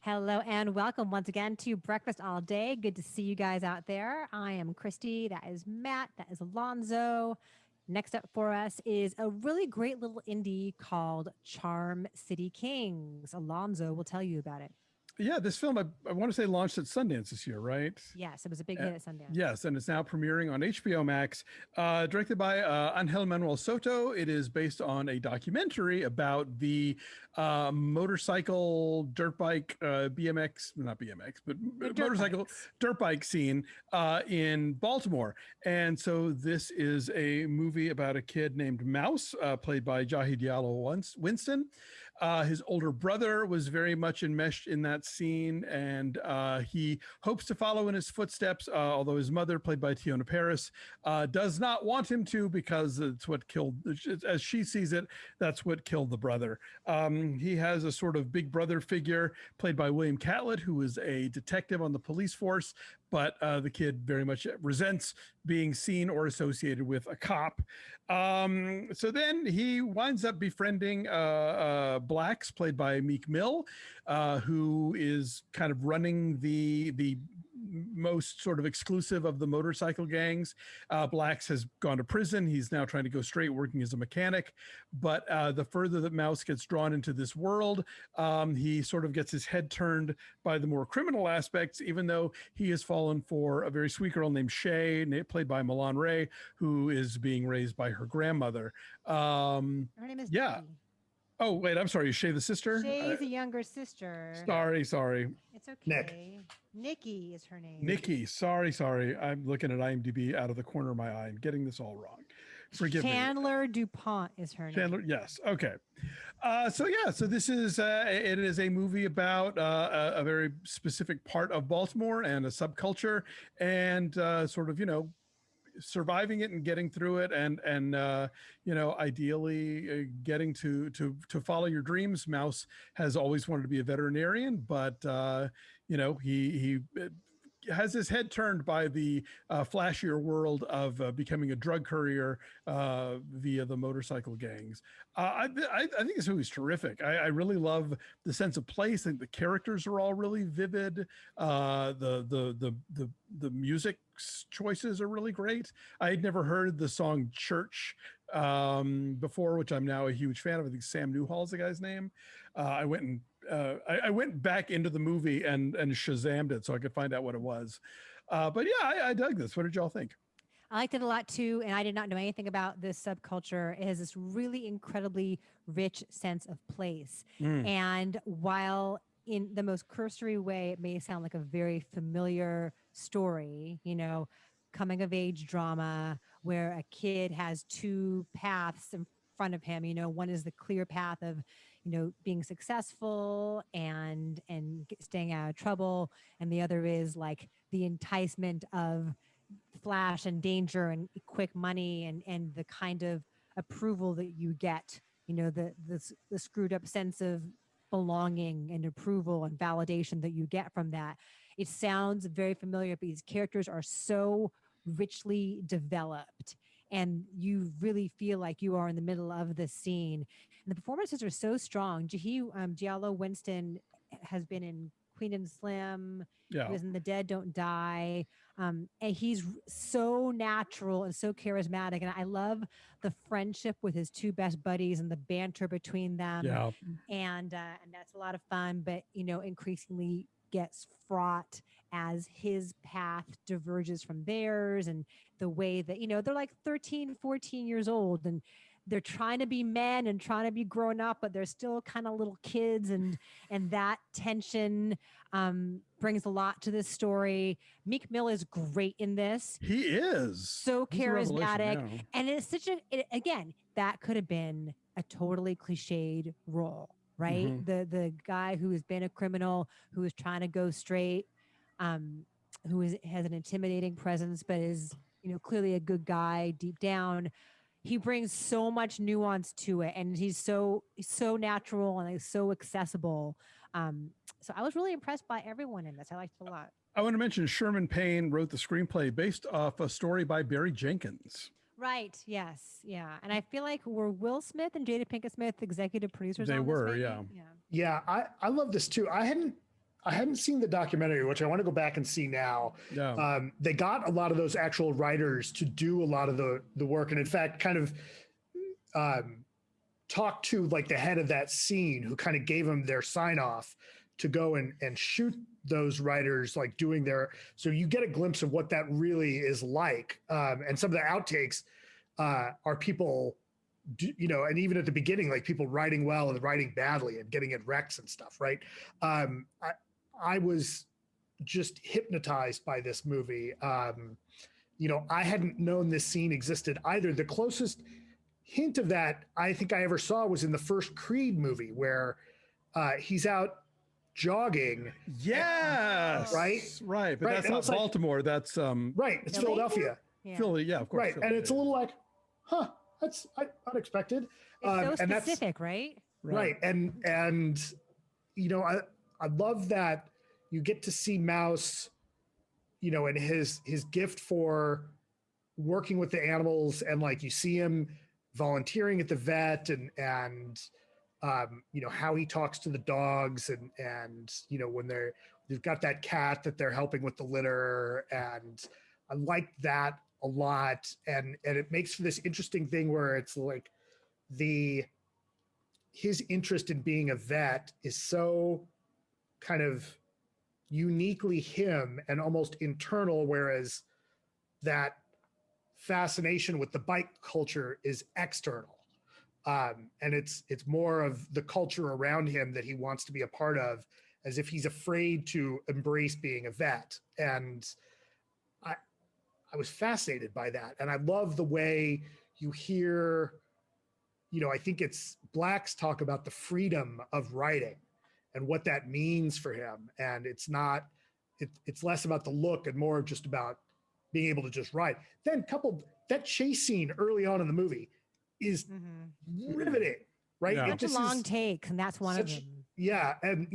Hello and welcome once again to Breakfast All Day. Good to see you guys out there. I am Christy. That is Matt. That is Alonso. Next up for us is a really great little indie called Charm City Kings. Alonso will tell you about it. Yeah, this film, I want to say launched at Sundance this year, right? Yes, it was a big hit at Sundance. Yes, and it's now premiering on HBO Max. Directed by Angel Manuel Soto. It is based on a documentary about the motorcycle, dirt bike, BMX, not BMX, but motorcycle, bikes. dirt bike scene in Baltimore. And so this is a movie about a kid named Mouse, played by Jahi Winston. His older brother was very much enmeshed in that scene, and he hopes to follow in his footsteps, although his mother, played by Tiona Paris, does not want him to, because it's what killed, as she sees it, that's what killed the brother. He has a sort of big brother figure played by William Catlett, who is a detective on the police force, but the kid very much resents being seen or associated with a cop. So then he winds up befriending Blacks, played by Meek Mill, who is kind of running the most sort of exclusive of the motorcycle gangs. Blacks has gone to prison. He's now trying to go straight, working as a mechanic. But the further that Mouse gets drawn into this world, he sort of gets his head turned by the more criminal aspects, even though he has fallen for a very sweet girl named Shay, played by Milan Ray, who is being raised by her grandmother. Her name is Yeah. Nikki. Oh, wait, I'm sorry. Is Shay the sister? Shay's a younger sister. Sorry. It's okay. Nikki is her name. Nikki, sorry. I'm looking at IMDb out of the corner of my eye and getting this all wrong. Forgive me. Chandler DuPont is her name. Chandler, yes. Okay. So this is it is a movie about a very specific part of Baltimore and a subculture, and sort of, surviving it and getting through it, and ideally getting to follow your dreams. Mouse has always wanted to be a veterinarian, but he has his head turned by the flashier world of becoming a drug courier via the motorcycle gangs. I think this movie's terrific. I really love the sense of place. I think the characters are all really vivid. The music choices are really great. I had never heard the song Church before, which I'm now a huge fan of. I think Sam Newhall's the guy's name. I went back into the movie and Shazammed it so I could find out what it was. But yeah, I dug this. What did y'all think? I liked it a lot too, and I did not know anything about this subculture. It has this really incredibly rich sense of place. And while in the most cursory way, it may sound like a very familiar story, coming of age drama where a kid has two paths in front of him. One is the clear path of, being successful and staying out of trouble. And the other is like the enticement of flash and danger and quick money and the kind of approval that you get, the screwed up sense of belonging and approval and validation that you get from that. It sounds very familiar, but these characters are so richly developed and you really feel like you are in the middle of the scene. And the performances are so strong. Giallo Winston has been in Queen and Slim. Yeah. He was in The Dead Don't Die. And he's so natural and so charismatic. And I love the friendship with his two best buddies and the banter between them. Yeah. And that's a lot of fun, but, increasingly gets fraught as his path diverges from theirs, and the way that, they're like 13, 14 years old and they're trying to be men and trying to be grown up, but they're still kind of little kids. And that tension brings a lot to this story. Meek Mill is great in this. He is so charismatic. And it's again, that could have been a totally cliched role, right? The guy who has been a criminal, who is trying to go straight, has an intimidating presence, but is, clearly a good guy deep down. He brings so much nuance to it, and he's so natural and so accessible. So I was really impressed by everyone in this. I liked it a lot. I want to mention Sherman Payne wrote the screenplay based off a story by Barry Jenkins. Right. Yes. Yeah. And I feel like were Will Smith and Jada Pinkett Smith executive producers? They on were. this, Yeah. Yeah. I love this too. I hadn't I hadn't seen the documentary, which I want to go back and see now. Yeah. They got a lot of those actual writers to do a lot of the work, and in fact, kind of talked to like the head of that scene, who kind of gave them their sign off to go and shoot those writers, like doing their. So you get a glimpse of what that really is like, and some of the outtakes are people. And even at the beginning, like people writing well and writing badly and getting in wrecks and stuff, right? I was just hypnotized by this movie. I hadn't known this scene existed either. The closest hint of that I think I ever saw was in the first Creed movie, where he's out jogging. Yes. Right. But right. that's and not Baltimore. That's right. It's Philadelphia. Yeah. Philly. Yeah, of course. Right. And it's a little like, huh, that's unexpected. It's so specific, right? Right. And I love that you get to see Mouse, and his gift for working with the animals, and like you see him volunteering at the vet, and how he talks to the dogs, and when they've got that cat that they're helping with the litter, and I like that a lot, and it makes for this interesting thing where it's like his interest in being a vet is so kind of uniquely him and almost internal, whereas that fascination with the bike culture is external. And it's more of the culture around him that he wants to be a part of, as if he's afraid to embrace being a vet. And I was fascinated by that. And I love the way you hear, I think it's Blacks talk about the freedom of writing and what that means for him. And it's less about the look and more just about being able to just write. Then coupled that chase scene early on in the movie is riveting, right? Yeah. Such a long take, and that's one of them. Yeah. And,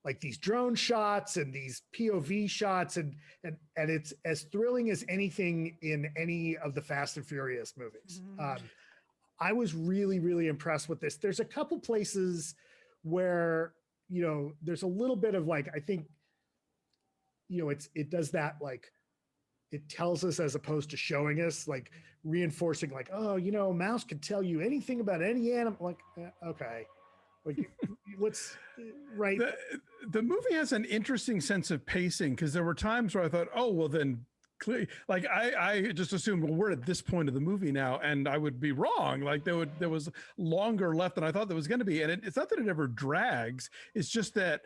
like these drone shots and these POV shots, and it's as thrilling as anything in any of the Fast and Furious movies. I was really, really impressed with this. There's a couple places where, there's a little bit of like, I think, it does that, like, it tells us as opposed to showing us, like reinforcing, like, oh, Mouse could tell you anything about any animal. Like, okay. Like, let's right. The movie has an interesting sense of pacing, because there were times where I thought, oh, well, then clearly, like I just assumed, well, we're at this point of the movie now, and I would be wrong. Like there was longer left than I thought there was going to be, and it's not that it ever drags. It's just that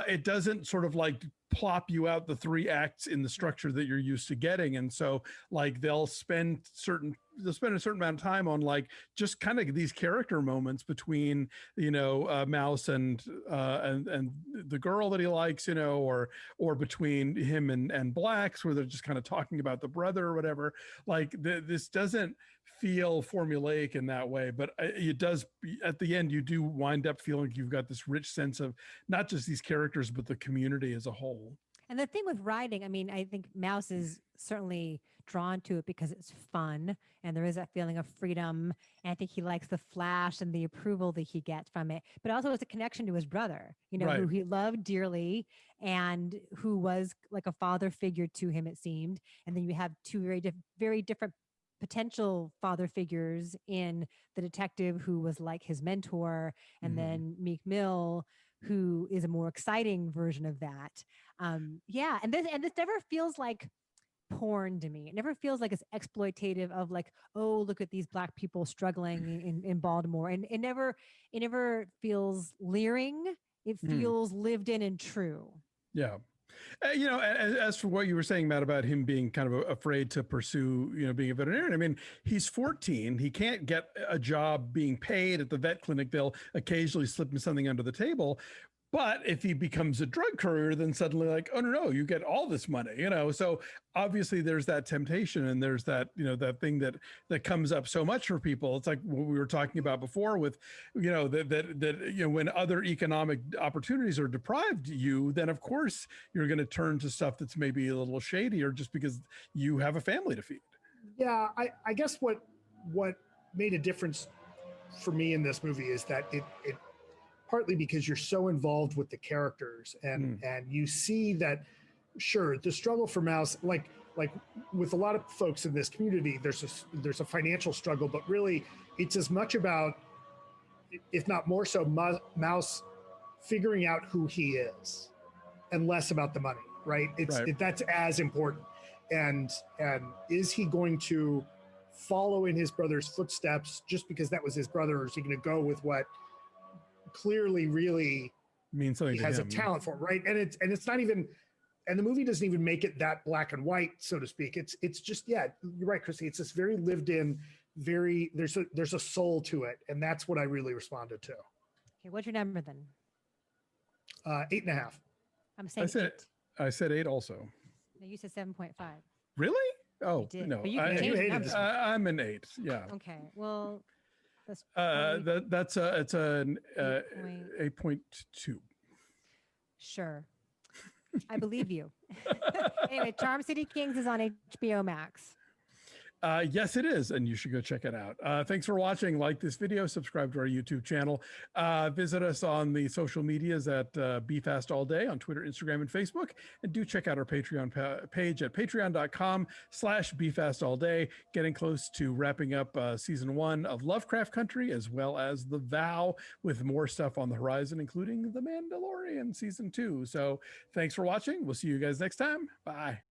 it doesn't sort of like plop you out the 3 acts in the structure that you're used to getting. And so like they'll spend a certain amount of time on like just kind of these character moments between, Mouse and the girl that he likes, or between him and Blacks, where they're just kind of talking about the brother or whatever. Like this doesn't feel formulaic in that way, but it does. At the end, you do wind up feeling like you've got this rich sense of not just these characters, but the community as a whole. And the thing with writing, I mean, I think Mouse is certainly drawn to it because it's fun and there is that feeling of freedom. And I think he likes the flash and the approval that he gets from it, but also it's a connection to his brother, Right. who he loved dearly and who was like a father figure to him, it seemed. And then you have two very different potential father figures in the detective who was like his mentor, and then Meek Mill, who is a more exciting version of that. And this never feels like porn to me. It never feels like it's exploitative of like, oh, look at these Black people struggling in Baltimore. And it never feels leering. It feels lived in and true. Yeah. As for what you were saying, Matt, about him being kind of afraid to pursue, being a veterinarian. I mean, he's 14. He can't get a job being paid at the vet clinic. They'll occasionally slip him something under the table. But if he becomes a drug courier, then suddenly like, oh, no, you get all this money, So obviously there's that temptation, and there's that, that thing that comes up so much for people. It's like what we were talking about before with, that when other economic opportunities are deprived you, then of course you're going to turn to stuff that's maybe a little shadier just because you have a family to feed. Yeah, I guess what made a difference for me in this movie is that it partly because you're so involved with the characters, and you see that, sure, the struggle for Mouse, like with a lot of folks in this community, there's a financial struggle, but really it's as much about, if not more so, Mouse figuring out who he is and less about the money, right? That's as important. And is he going to follow in his brother's footsteps just because that was his brother, or is he going to go with what clearly really means something he to has him. a talent for, right? And it's not even, and the movie doesn't even make it that black and white, so to speak. It's just, yeah, you're right, Christy. It's this very lived in, very, there's a soul to it, and that's what I really responded to. Okay, what's your number then? 8.5. I'm saying I said 8 also. No, you said 7.5. Really? Oh, You did, no. but you can change the number. I'm an 8. Yeah. Okay. Well, that's it's an 8.2. Sure. I believe you. Anyway, Charm City Kings is on HBO Max. Yes, it is, and you should go check it out. Thanks for watching. Like this video, subscribe to our YouTube channel. Visit us on the social medias at BeFastAllDay on Twitter, Instagram, and Facebook. And do check out our Patreon page at patreon.com/BeFastAllDay. Getting close to wrapping up season 1 of Lovecraft Country, as well as The Vow, with more stuff on the horizon, including The Mandalorian season 2. So thanks for watching. We'll see you guys next time. Bye.